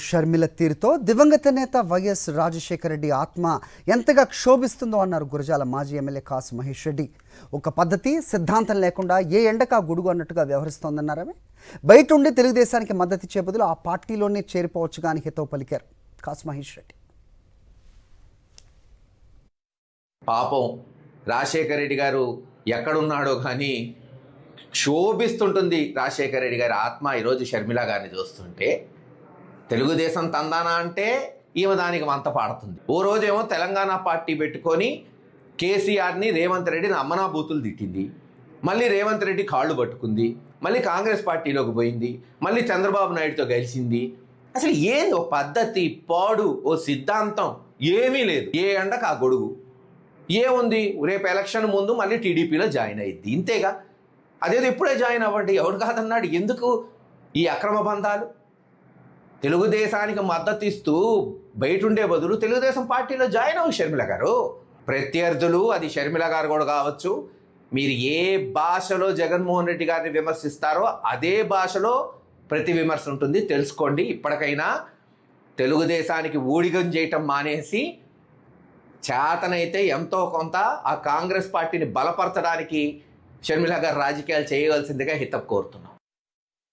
షర్మిల తీరుతో దివంగత నేత వైఎస్ రాజశేఖర రెడ్డి ఆత్మ ఎంతగా క్షోభిస్తుందో అన్నారు గురజాల మాజీ ఎమ్మెల్యే కాసు మహేష్ రెడ్డి. ఒక పద్ధతి సిద్ధాంతం లేకుండా ఏ ఎండకా గుడుగు అన్నట్టుగా వ్యవహరిస్తోందన్నారు. ఆమె బయట ఉండి తెలుగుదేశానికి మద్దతు ఇచ్చే బదులు ఆ పార్టీలోనే చేరిపోవచ్చు కానీ హితవు పలికారు కాసు మహేష్ రెడ్డి. పాపం రాజశేఖర రెడ్డి గారు ఎక్కడున్నాడో కానీ క్షోభిస్తుంటుంది రాజశేఖర రెడ్డి గారి ఆత్మ. ఈరోజు షర్మిల గారిని చూస్తుంటే తెలుగుదేశం తందానా అంటే ఈమె దానికి వంత పాడుతుంది. ఓ రోజేమో తెలంగాణ పార్టీ పెట్టుకొని కేసీఆర్ని రేవంత్ రెడ్డిని అమ్మనా బూతులు తిట్టింది. మళ్ళీ రేవంత్ రెడ్డి కాళ్ళు పట్టుకుంది. మళ్ళీ కాంగ్రెస్ పార్టీలోకి పోయింది. మళ్ళీ చంద్రబాబు నాయుడుతో కలిసింది. అసలు ఏంది ఓ పద్ధతి, పాడు, ఓ సిద్ధాంతం ఏమీ లేదు. ఏ ఎండకు ఆ గొడుగు ఏముంది? రేపు ఎలక్షన్ ముందు మళ్ళీ టీడీపీలో జాయిన్ అయ్యింది, ఇంతేగా. అదేదో ఇప్పుడే జాయిన్ అవ్వండి, ఎవడు కాదన్నాడు. ఎందుకు ఈ అక్రమ బంధాలు? తెలుగుదేశానికి మద్దతు ఇస్తూ బయట ఉండే బదులు తెలుగుదేశం పార్టీలో జాయిన్ అవ్వు షర్మిల గారు. ప్రత్యర్థులు, అది షర్మిల గారు కూడా కావచ్చు, మీరు ఏ భాషలో జగన్మోహన్ రెడ్డి గారిని విమర్శిస్తారో అదే భాషలో ప్రతి విమర్శ ఉంటుంది, తెలుసుకోండి. ఇప్పటికైనా తెలుగుదేశానికి ఊడిగం చేయటం మానేసి చేతనైతే ఎంతో కొంత ఆ కాంగ్రెస్ పార్టీని బలపరచడానికి షర్మిల గారు రాజకీయాలు చేయవలసిందిగా హితవు కోరుతున్నాను.